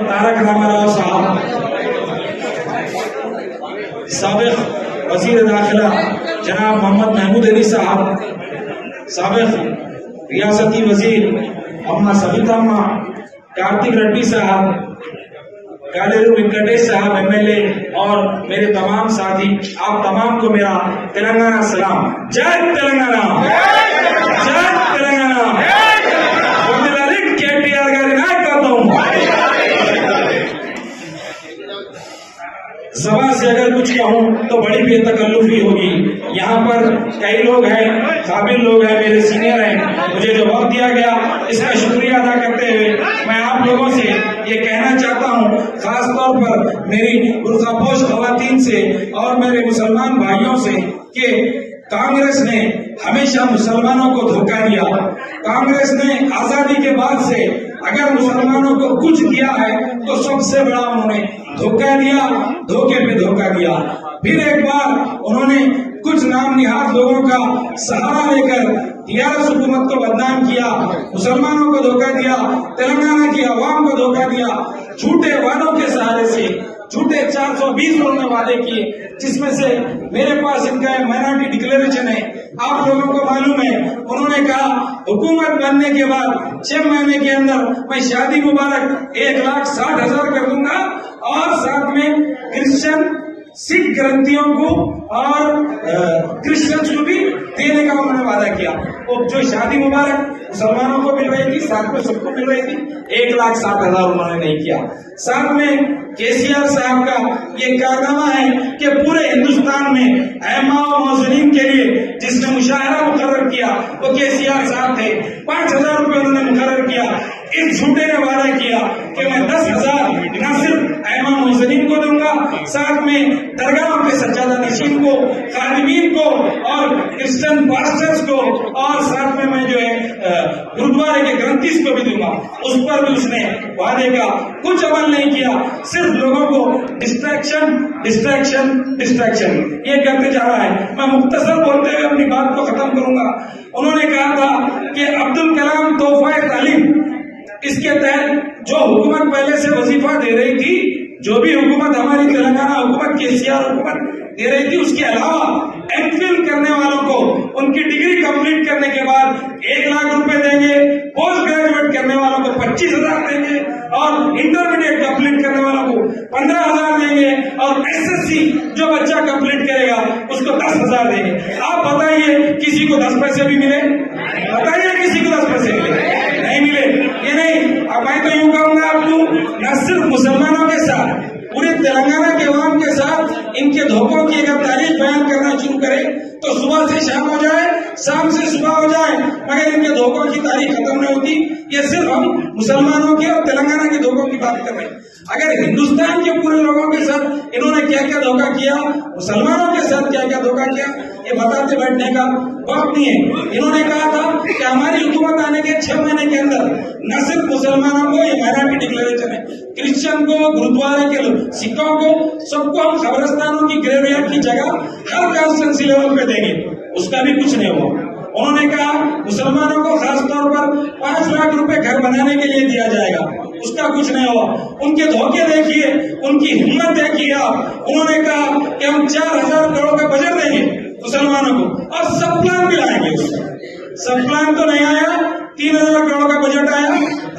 तारक रामाराव साहब, साबिक वजीर दाखिला जनाब मोहम्मद महमूद अली साहब, साबिक रियासती वजीर अम्मा सविता अम्मा, कार्तिक रेड्डी साहब, गालेरू वेंकटेश साहब एमएलए और मेरे तमाम साथी, आप तमाम को मेरा तेलंगाना सलाम। जय तेलंगाना, जय तेलंगाना, केटीआर गारी नायकत्व। सभा से अगर कुछ कहूं तो बड़ी बेतकल्लुफी होगी। यहाँ पर कई लोग हैं, काबिल लोग हैं, मेरे सीनियर हैं, मुझे जो वक्त दिया गया इसका शुक्रिया अदा करते हुए मैं आप लोगों से ये कहना चाहता हूँ, खास तौर पर मेरी बुर्कापोश खवातीन से और मेरे मुसलमान भाइयों से, कि कांग्रेस ने हमेशा मुसलमानों को धोखा दिया। कांग्रेस ने आजादी के बाद से अगर मुसलमानों को कुछ दिया है तो सबसे बड़ा उन्होंने धोखा दिया, धोखे पे धोखा दिया। फिर एक बार उन्होंने कुछ नाम निहाद लोगों का सहारा लेकर टीआरएस हुकूमत को बदनाम किया, मुसलमानों को धोखा दिया, तेलंगाना की आवाम को धोखा दिया। झूठे वादों के सहारे से झूठे 420 उन्होंने वादे किए, जिसमें से मेरे पास इनका माइनॉरिटी डिक्लेरेशन है। आप लोगों को मालूम है, उन्होंने कहा हुकूमत बनने के बाद 6 महीने के अंदर मैं शादी मुबारक 1,60,000 कर दूंगा और साथ में क्रिश्चियन सिख ग्रंथियों को और क्रिश्चियंस को भी देने का उन्होंने वादा किया। वो जो शादी मुबारक मुसलमानों को मिल रही थी, साथ में सबको मिल रही थी, 1,60,000 उन्होंने नहीं किया। साथ में केसीआर साहब का ये कारनामा है कि पूरे हिंदुस्तान में अहमा और मौजूदीन के लिए जिसने मुशाहरा मुकर्रर किया वो केसीआर साहब थे। 5,000 रुपए उन्होंने मुकर्रर किया। इस झूठे ने वादा किया कि मैं 10,000 न सिर्फ अहमा मौजूदीन को दूंगा, साथ में दरगाहों के सज्जादा नशीन को, खादिमीन को और क्रिश्चियन पास्टर्स को और साथ में मैं जो है गुरुद्वारे के ग्रंथिस को भी दूंगा। उस पर भी उसने वादे का कुछ अमल नहीं किया, सिर्फ लोगों को डिस्ट्रैक्शन डिस्ट्रैक्शन डिस्ट्रैक्शन ये करते जा रहा है। मैं मुख्तसर बोलते हुए अपनी बात को खत्म करूंगा। उन्होंने कहा था कि अब्दुल कलाम तोहफा तालीम, इसके तहत जो हुकूमत पहले से वजीफा दे रही थी, जो भी हुकूमत हमारी तेलंगाना हुकूमत केसीआर हुकूमत दे रही थी, उसके अलावा एमफिल करने वालों को उनकी डिग्री कंप्लीट करने के बाद 1 लाख रुपए देंगे, पोस्ट ग्रेजुएट करने वालों को 25,000 देंगे और इंटरमीडिएट कंप्लीट करने वालों को 15,000 देंगे और एसएससी जो बच्चा कंप्लीट करेगा उसको 10,000 देंगे। आप बताइए किसी को 10 पैसे भी मिले? बताइए किसी को 10 पैसे मिले? नहीं मिले। ये नहीं, अब मैं तो यूं कहूंगा आपको, न सिर्फ मुसलमानों के साथ, पूरे तेलंगाना के अवाम के साथ इनके धोखों की अगर तारीफ बयान करना शुरू करें तो सुबह से शाम हो जाए, शाम से सुबह हो जाए, मगर इनके धोखों की तारीफ खत्म नहीं होती। ये सिर्फ हम मुसलमानों के और तेलंगाना के धोखों की बात कर रहे हैं। अगर हिंदुस्तान के पूरे लोगों के साथ इन्होंने क्या क्या धोखा किया, मुसलमानों के साथ क्या क्या धोखा किया, ये बताते बैठने का वक्त नहीं है। इन्होंने कहा था कि हमारी हुकूमत आने के 6 महीने के अंदर न सिर्फ मुसलमानों को, ये माइनॉरिटी डिक्लेरेशन है, क्रिश्चियन को, गुरुद्वारे के सिखों को, सबको हम कब्रिस्तानों की ग्रेवयार्ड की जगह हर कॉन्स्टिट्यूंसी लेवल पे देंगे। उसका भी कुछ नहीं हुआ। उन्होंने कहा मुसलमानों को खास तौर पर 5 लाख रुपए घर बनाने के लिए दिया जाएगा, उसका कुछ नहीं हुआ। उनके धोखे देखिए, उनकी हिम्मत देखिए आप। उन्होंने कहा कि हम 4,000 करोड़ का बजट देंगे मुसलमानों को और सब प्लान भी लाएंगे। सब प्लान तो नहीं आया, 3,000 करोड़ का बजट आया।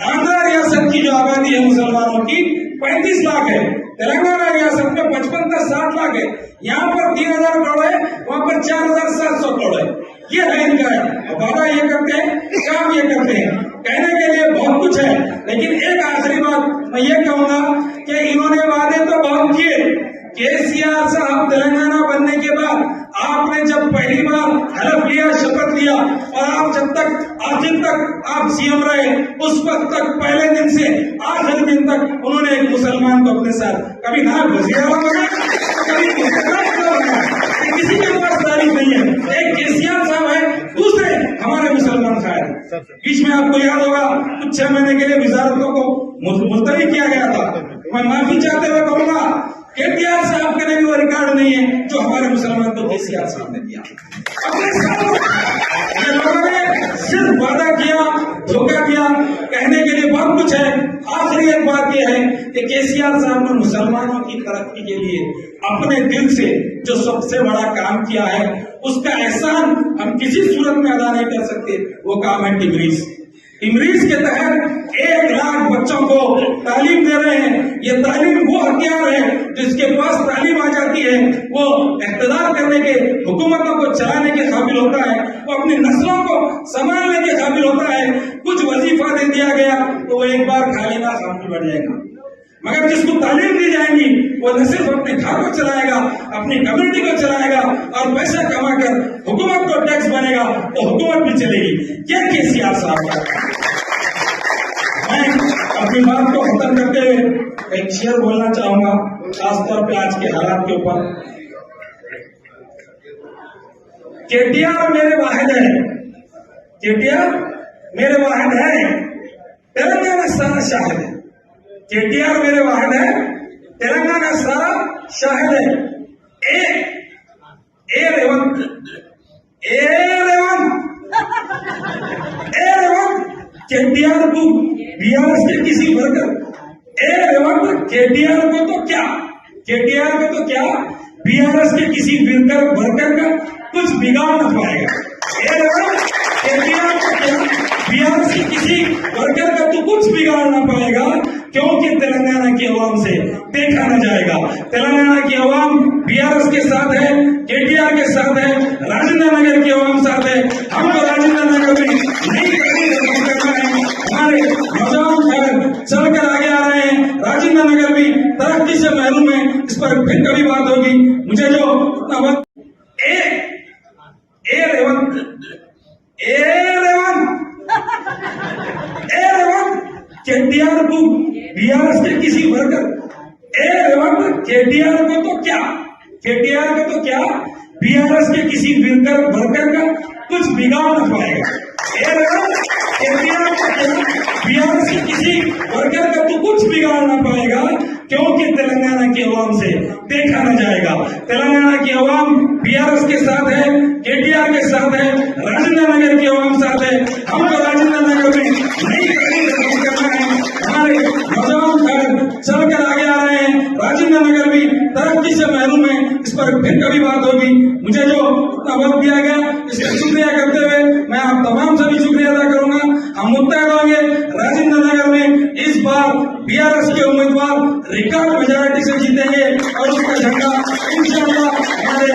आंध्र रियासत की जो आबादी है मुसलमानों की 35 लाख है, तेलंगाना रियासत में 55-60 लाख है। यहाँ पर 3,000 करोड़ है, वहाँ पर 4,700 करोड़ है। ये है इनका है। वादा ये करते हैं, काम ये करते हैं। कहने के लिए बहुत कुछ है, लेकिन एक आखिरी बात मैं ये कहूंगा कि इन्होंने वादे तो बहुत किए। केसीआर साहब तेलंगाना बनने के बाद आपने जब पहली बार हलफ लिया, शपथ लिया और आप जब तक आखिर तक आप सीएम रहे, उस वक्त तक पहले दिन से आखिरी दिन तक उन्होंने एक मुसलमान को अपने साथ कभी ना वज़ीर बना, कभी किसी के पास तारीफ नहीं है। एक केसीआर साहब है, दूसरे हमारे मुसलमान साहब। बीच में आपको याद होगा कुछ 6 महीने के लिए वजारतों को मुलतवी किया गया था। मैं माफी चाहते हुए कहूंगा केटीआर साहब का भी वो रिकॉर्ड नहीं है जो हमारे मुसलमान को केसीआर साहब ने दिया। अपने साथ ये लोगों ने सिर्फ वादा किया, धोखा किया, कहने के लिए बहुत कुछ है। आखिरी एक बात यह है कि केसीआर साहब ने मुसलमानों की तरक्की के लिए अपने दिल से जो सबसे बड़ा काम किया है उसका एहसान हम किसी सूरत में अदा नहीं कर सकते। वो काम है टिमरीज। टिमरीज के तहत 1 लाख बच्चों को तालीम दे रहे हैं। ये तालीम वो हथियार है जिसके पास तालीम आ जाती है, वो इख्तिदार करने के, हुकूमतों को चलाने के काबिल होता है, वो अपनी नस्लों को संभालने के काबिल होता है। कुछ वजीफा दे दिया गया तो वो एक बार खा लेगा, सामने बढ़ जाएगा। मगर जिसको तालीम दी जाएगी वो न सिर्फ अपने घर को चलाएगा, अपनी कम्युनिटी को चलाएगा और पैसा कमाकर हुकूमत को टैक्स बनेगा तो हुकूमत भी चलेगी। ये केसीआर साहब का। मैं अपनी बात को खत्म करते हुए एक शेर बोलना चाहूंगा, खासतौर पे आज के हालात के ऊपर। केटीआर मेरे वाहिद है, केटीआर मेरे वाहिद है, तेलंगाना सारा शाहिद है। केटीआर मेरे वाहिद है, तेलंगाना सारा शाहिद है। ए रेवंत केटीआर को बीआरएस के किसी वर्कर, रेवंत केटीआर को तो क्या, केटीआर को तो क्या बीआरएस के किसी वर्कर का कुछ बिगाड़ न पाएगा। रेवंत केटीआर को क्या बीआरएस के किसी वर्कर का तो कुछ बिगाड़ न पाएगा, क्योंकि तेलंगाना की आवाम से देखा न जाएगा। तेलंगाना की आवाम बीआरएस के साथ है, केटीआर के साथ है, राजेंद्र नगर की आवाम साथ है। हमको राजेंद्र नगर में नहीं करना है। हमारे नौजवान चलकर आगे आ रहे हैं। राजेंद्र नगर भी तरक्की से महरूम है, इस पर फिर कभी बात होगी। मुझे जो रेवंत केटीआर को बीआरएस के किसी वर्कर, रेवंत केटीआर को तो क्या, केटीआर को तो क्या बीआरएस के किसी वर्कर का कुछ बिगाड़ न पाएगा। रेवंत केटीआर को क्या बीआरएस के किसी वर्कर का तो कुछ बिगाड़ न पाएगा, क्योंकि तेलंगाना की आवाम से देखा न जाएगा। तेलंगाना की आवाम बीआरएस के साथ है, केटीआर के साथ है, राजेंद्र नगर की आवाम साथ है। हमको राजेंद्र नगर में नहीं करना है। हमारे नौजवान चलकर आगे आ रहे हैं। राजेंद्र नगर भी तरक्की से महरूम है, इस पर फिर कभी बात होगी। मुझे जो वक्त दिया गया इसका शुक्रिया करते हुए मैं आप तमाम से भी शुक्रिया अदा करूंगा। हम मुत्तहद होंगे। राजेंद्र नगर में इस बार बीआरएस के उम्मीदवार रिकॉर्ड मेजॉरिटी से जीतेंगे और उसका झंडा इंशाअल्लाह हमारे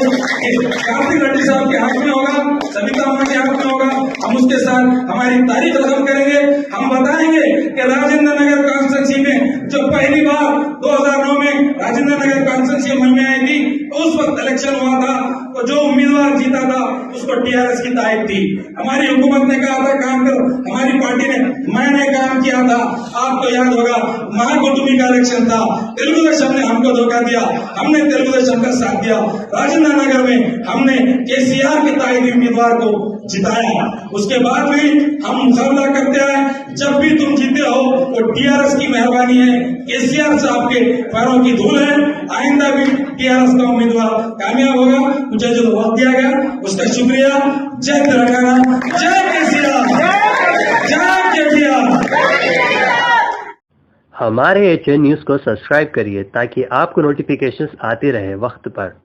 कार्तिक रेड्डी साहब के हाथ में होगा, सविता अम्मा के हाथ में होगा। हम उसके साथ हमारी तारीफ रकम करेंगे। हम बताएंगे कि राजेंद्र नगर कॉन्स्टिट्यूंसी में जो पहली बार 2009 में राजेंद्र नगर कॉन्स्टिट्यूंसी अमल में आई थी, उस वक्त इलेक्शन हुआ था तो जो उम्मीदवार जीता था उसको टीआरएस की तारीफ थी। हमारी हुकूमत ने कहा था काम करो, हमारी पार्टी ने, मैंने काम किया था। आपको याद होगा महाकुटुंबी का इलेक्शन था, तेलुगुदेशम ने हमको धोखा दिया, हमने तेलुगुदेशम का साथ दिया। राजेंद्र नगर में हमने केसीआर के तारीफ उम्मीदवार को जिताया। उसके बाद भी हम मुकाबला करते आए। जब भी तुम जीते हो वो टीआरएस की मेहरबानी है, केसीआर साहब के पैरों की धूल है। आइंदा भी टीआरएस का उम्मीदवार कामयाब होगा। मुझे जो वक्त दिया गया उसका शुक्रिया। जय तेलंगाना, जय केसीआर, जय केटीआर। हमारे HN न्यूज़ को सब्सक्राइब करिए ताकि आपको नोटिफिकेशंस आते रहे वक्त पर।